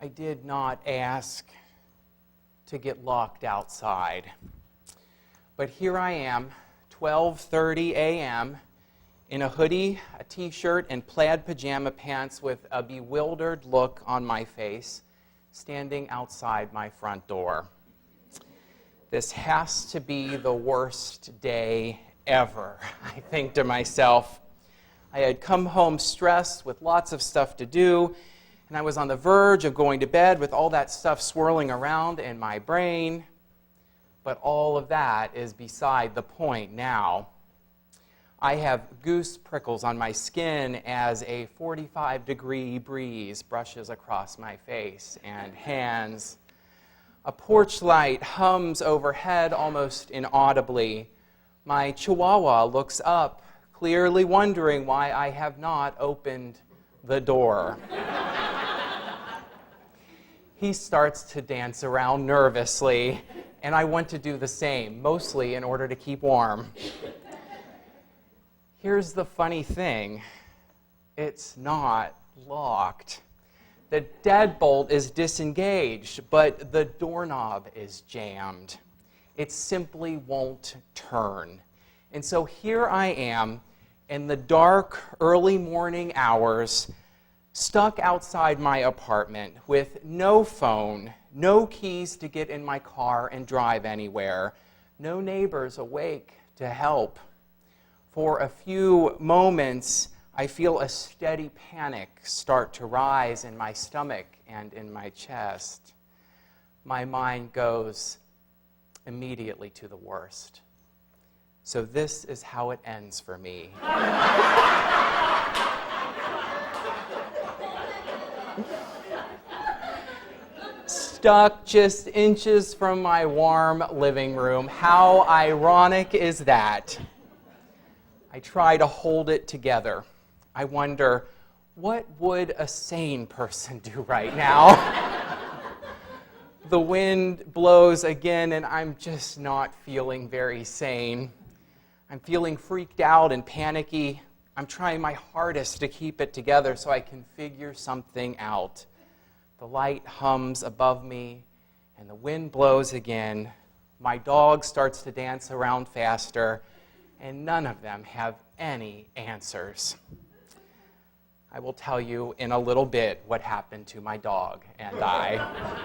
I did not ask to get locked outside. But here I am, 12:30 a.m., in a hoodie, a t-shirt, and plaid pajama pants with a bewildered look on my face, standing outside my front door. This has to be the worst day ever, I think to myself. I had come home stressed with lots of stuff to do, and I was on the verge of going to bed with all that stuff swirling around in my brain. But all of that is beside the point now. I have goose prickles on my skin as a 45-degree breeze brushes across my face and hands. A porch light hums overhead almost inaudibly. My chihuahua looks up, clearly wondering why I have not opened the door. He starts to dance around nervously, and I want to do the same, mostly in order to keep warm. Here's the funny thing. It's not locked. The deadbolt is disengaged, but the doorknob is jammed. It simply won't turn. And so here I am in the dark, early morning hours, stuck outside my apartment with no phone, no keys to get in my car and drive anywhere, no neighbors awake to help. For a few moments, I feel a steady panic start to rise in my stomach and in my chest. My mind goes immediately to the worst. So this is how it ends for me. Stuck just inches from my warm living room. How ironic is that? I try to hold it together. I wonder, what would a sane person do right now? The wind blows again, and I'm just not feeling very sane. I'm feeling freaked out and panicky. I'm trying my hardest to keep it together so I can figure something out. The light hums above me, and the wind blows again. My dog starts to dance around faster, and none of them have any answers. I will tell you in a little bit what happened to my dog and I.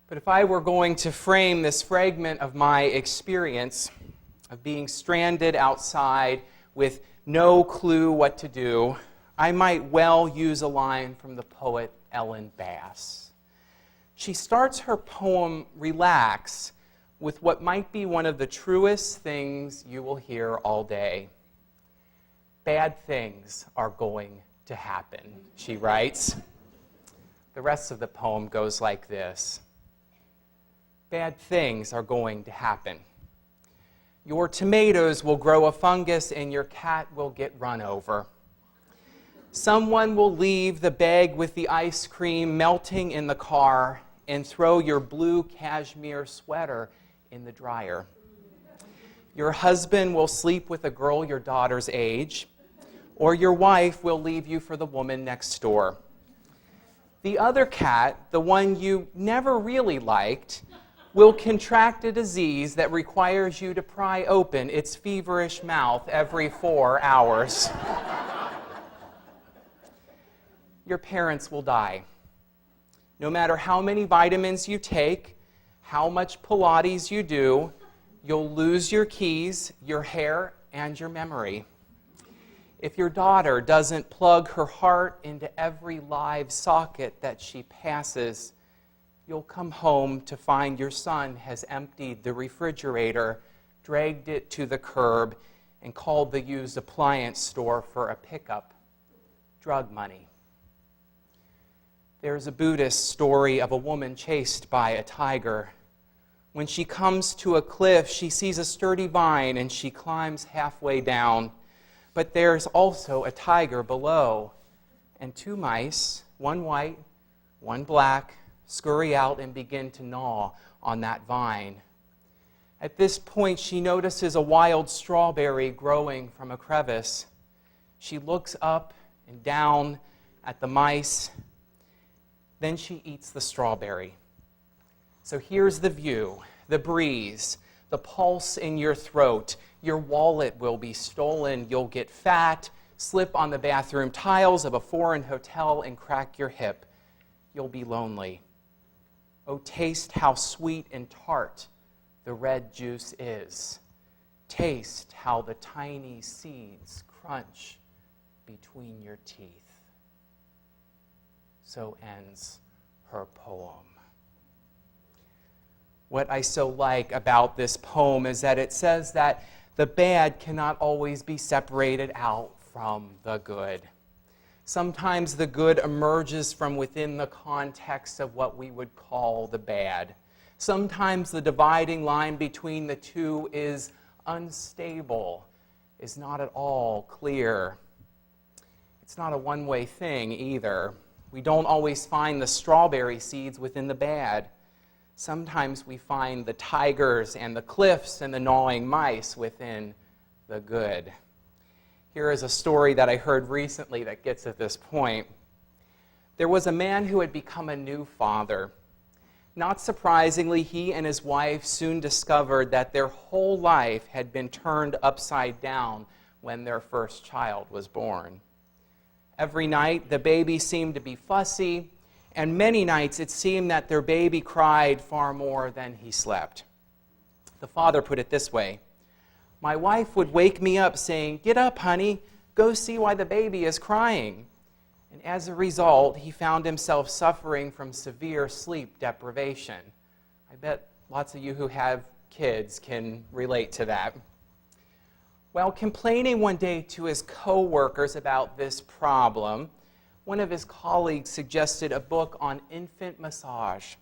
But if I were going to frame this fragment of my experience of being stranded outside with no clue what to do, I might well use a line from the poet Ellen Bass. She starts her poem, Relax, with what might be one of the truest things you will hear all day. Bad things are going to happen, she writes. The rest of the poem goes like this. Bad things are going to happen. Your tomatoes will grow a fungus and your cat will get run over. Someone will leave the bag with the ice cream melting in the car and throw your blue cashmere sweater in the dryer. Your husband will sleep with a girl your daughter's age, or your wife will leave you for the woman next door. The other cat, the one you never really liked, will contract a disease that requires you to pry open its feverish mouth every 4 hours. Your parents will die. No matter how many vitamins you take, how much Pilates you do, you'll lose your keys, your hair, and your memory. If your daughter doesn't plug her heart into every live socket that she passes, you'll come home to find your son has emptied the refrigerator, dragged it to the curb, and called the used appliance store for a pickup. Drug money. There's a Buddhist story of a woman chased by a tiger. When she comes to a cliff, she sees a sturdy vine and she climbs halfway down. But there's also a tiger below. And 2 mice, one white, one black, scurry out and begin to gnaw on that vine. At this point, she notices a wild strawberry growing from a crevice. She looks up and down at the mice. Then she eats the strawberry. So here's the view, the breeze, the pulse in your throat. Your wallet will be stolen. You'll get fat, slip on the bathroom tiles of a foreign hotel, and crack your hip. You'll be lonely. Oh, taste how sweet and tart the red juice is. Taste how the tiny seeds crunch between your teeth. So ends her poem. What I so like about this poem is that it says that the bad cannot always be separated out from the good. Sometimes the good emerges from within the context of what we would call the bad. Sometimes the dividing line between the two is unstable, is not at all clear. It's not a one-way thing either. We don't always find the strawberry seeds within the bad. Sometimes we find the tigers and the cliffs and the gnawing mice within the good. Here is a story that I heard recently that gets at this point. There was a man who had become a new father. Not surprisingly, he and his wife soon discovered that their whole life had been turned upside down when their first child was born. Every night, the baby seemed to be fussy, and many nights it seemed that their baby cried far more than he slept. The father put it this way: "My wife would wake me up saying, 'Get up, honey, go see why the baby is crying.' And as a result, he found himself suffering from severe sleep deprivation." I bet lots of you who have kids can relate to that. While complaining one day to his co-workers about this problem, one of his colleagues suggested a book on infant massage.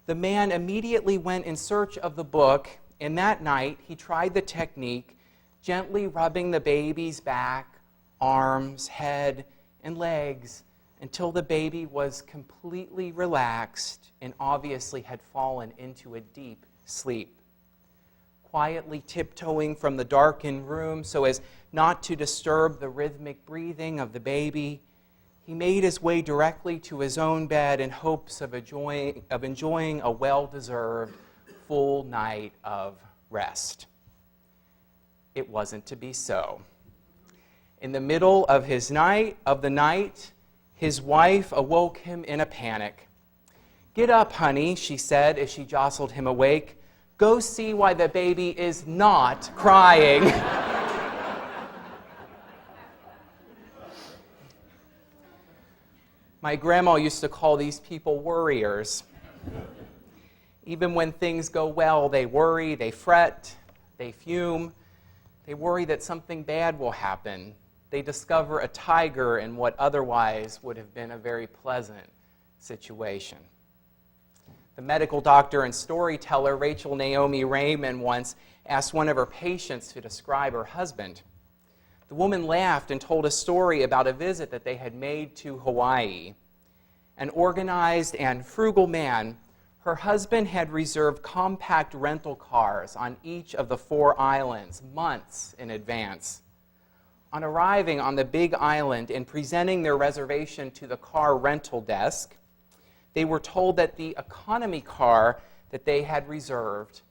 The man immediately went in search of the book, and that night he tried the technique, gently rubbing the baby's back, arms, head, and legs until the baby was completely relaxed and obviously had fallen into a deep sleep. Quietly tiptoeing from the darkened room so as not to disturb the rhythmic breathing of the baby, he made his way directly to his own bed in hopes of enjoying a well-deserved full night of rest. It wasn't to be so. In the middle of the night, his wife awoke him in a panic. "Get up, honey," she said as she jostled him awake. "Go see why the baby is not crying." My grandma used to call these people worriers. Even when things go well, they worry, they fret, they fume. They worry that something bad will happen. They discover a tiger in what otherwise would have been a very pleasant situation. The medical doctor and storyteller Rachel Naomi Raymond once asked one of her patients to describe her husband. The woman laughed and told a story about a visit that they had made to Hawaii. An organized and frugal man, her husband had reserved compact rental cars on each of the 4 islands months in advance. On arriving on the Big Island and presenting their reservation to the car rental desk, they were told that the economy car that they had reserved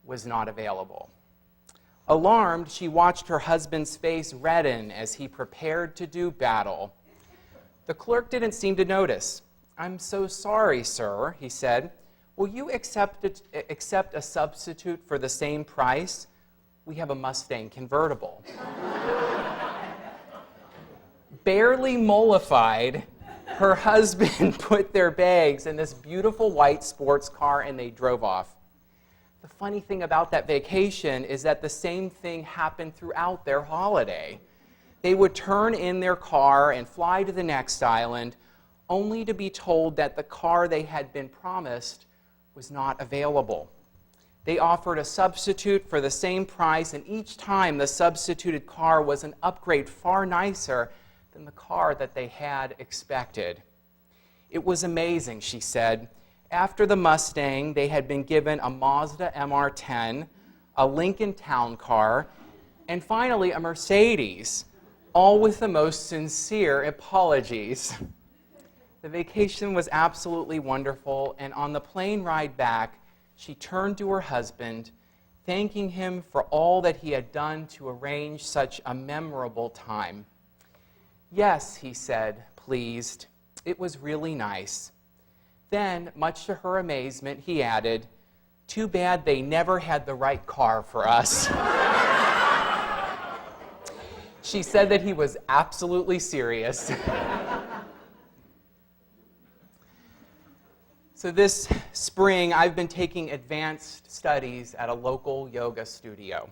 was not available. Alarmed, she watched her husband's face redden as he prepared to do battle. The clerk didn't seem to notice. "I'm so sorry, sir," he said. "Will you accept a substitute for the same price? We have a Mustang convertible." Barely mollified, her husband put their bags in this beautiful white sports car and they drove off. The funny thing about that vacation is that the same thing happened throughout their holiday. They would turn in their car and fly to the next island, only to be told that the car they had been promised was not available. They offered a substitute for the same price, and each time the substituted car was an upgrade far nicer than the car that they had expected. It was amazing, she said. After the Mustang, they had been given a Mazda MR-10, a Lincoln Town Car, and finally a Mercedes, all with the most sincere apologies. The vacation was absolutely wonderful, and on the plane ride back, she turned to her husband, thanking him for all that he had done to arrange such a memorable time. "Yes," he said, pleased, "it was really nice." Then, much to her amazement, he added, "Too bad they never had the right car for us." She said that he was absolutely serious. So this spring, I've been taking advanced studies at a local yoga studio.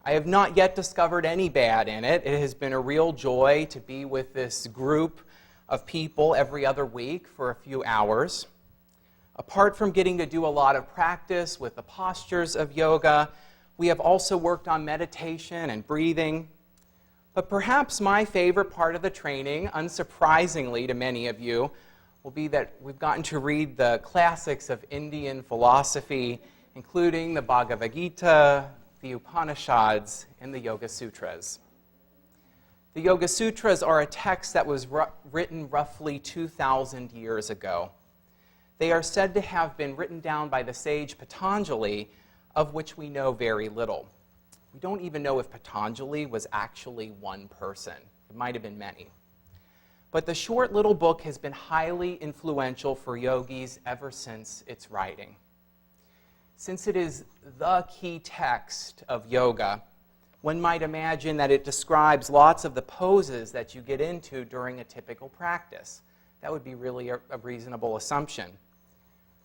I have not yet discovered any bad in it. It has been a real joy to be with this group of people every other week for a few hours. Apart from getting to do a lot of practice with the postures of yoga, we have also worked on meditation and breathing. But perhaps my favorite part of the training, unsurprisingly to many of you, will be that we've gotten to read the classics of Indian philosophy, including the Bhagavad Gita, the Upanishads, and the Yoga Sutras. The Yoga Sutras are a text that was written roughly 2,000 years ago. They are said to have been written down by the sage Patanjali, of which we know very little. We don't even know if Patanjali was actually one person. It might have been many. But the short little book has been highly influential for yogis ever since its writing. Since it is the key text of yoga, one might imagine that it describes lots of the poses that you get into during a typical practice. That would be really a reasonable assumption.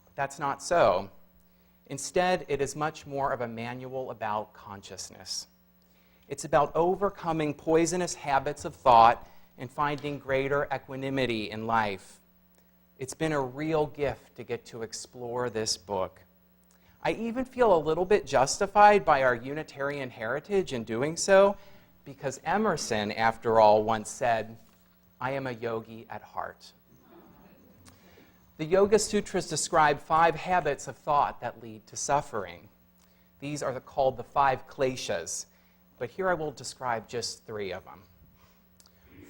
But that's not so. Instead, it is much more of a manual about consciousness. It's about overcoming poisonous habits of thought and finding greater equanimity in life. It's been a real gift to get to explore this book. I even feel a little bit justified by our Unitarian heritage in doing so, because Emerson, after all, once said, "I am a yogi at heart." The Yoga Sutras describe 5 habits of thought that lead to suffering. These are called the 5 kleshas, but here I will describe just 3 of them.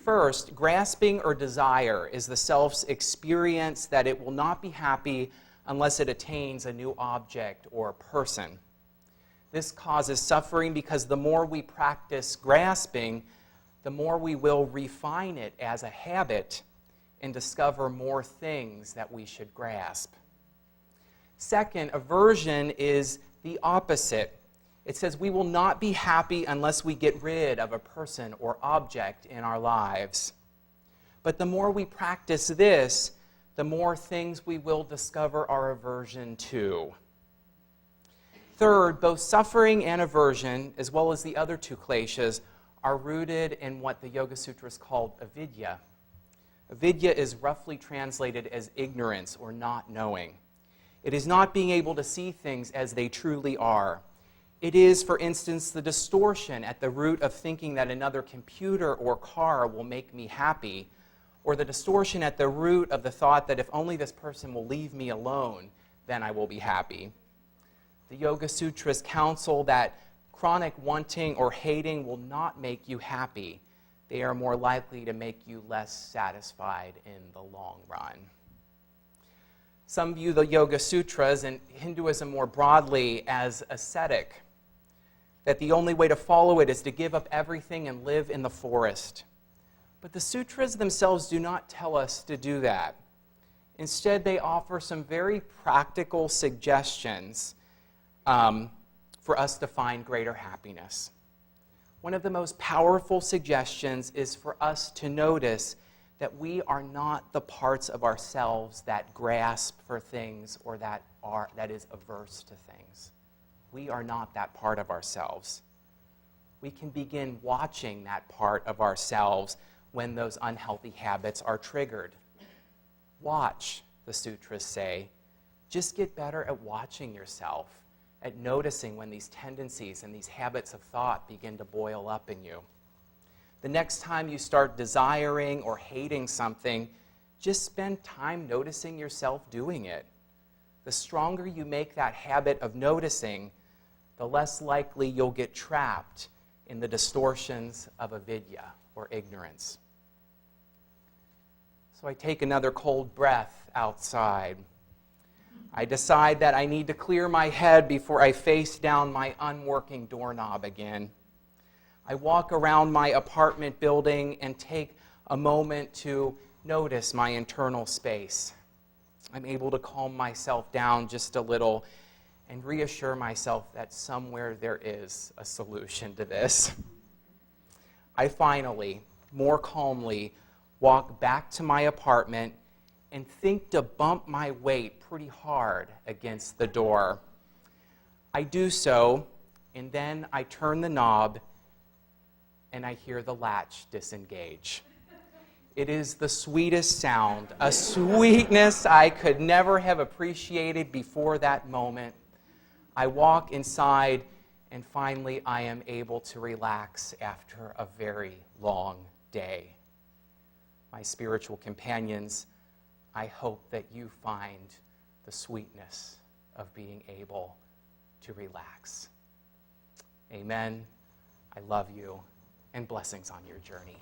First, grasping or desire is the self's experience that it will not be happy unless it attains a new object or person. This causes suffering because the more we practice grasping, the more we will refine it as a habit and discover more things that we should grasp. Second, aversion is the opposite. It says we will not be happy unless we get rid of a person or object in our lives. But the more we practice this, the more things we will discover our aversion to. Third, both suffering and aversion, as well as the other 2 kleshas, are rooted in what the Yoga Sutras called avidya. Avidya is roughly translated as ignorance or not knowing. It is not being able to see things as they truly are. It is, for instance, the distortion at the root of thinking that another computer or car will make me happy, or the distortion at the root of the thought that if only this person will leave me alone, then I will be happy. The Yoga Sutras counsel that chronic wanting or hating will not make you happy. They are more likely to make you less satisfied in the long run. Some view the Yoga Sutras and Hinduism more broadly as ascetic, that the only way to follow it is to give up everything and live in the forest. But the sutras themselves do not tell us to do that. Instead, they offer some very practical suggestions for us to find greater happiness. One of the most powerful suggestions is for us to notice that we are not the parts of ourselves that grasp for things or that is averse to things. We are not that part of ourselves. We can begin watching that part of ourselves when those unhealthy habits are triggered. Watch, the sutras say. Just get better at watching yourself, at noticing when these tendencies and these habits of thought begin to boil up in you. The next time you start desiring or hating something, just spend time noticing yourself doing it. The stronger you make that habit of noticing, the less likely you'll get trapped in the distortions of avidya, or ignorance. So I take another cold breath outside. I decide that I need to clear my head before I face down my unworking doorknob again. I walk around my apartment building and take a moment to notice my internal space. I'm able to calm myself down just a little and reassure myself that somewhere there is a solution to this. I finally, more calmly, walk back to my apartment and think to bump my weight pretty hard against the door. I do so, and then I turn the knob, and I hear the latch disengage. It is the sweetest sound, a sweetness I could never have appreciated before that moment. I walk inside, and finally I am able to relax after a very long day. My spiritual companions, I hope that you find the sweetness of being able to relax. Amen. I love you, and blessings on your journey.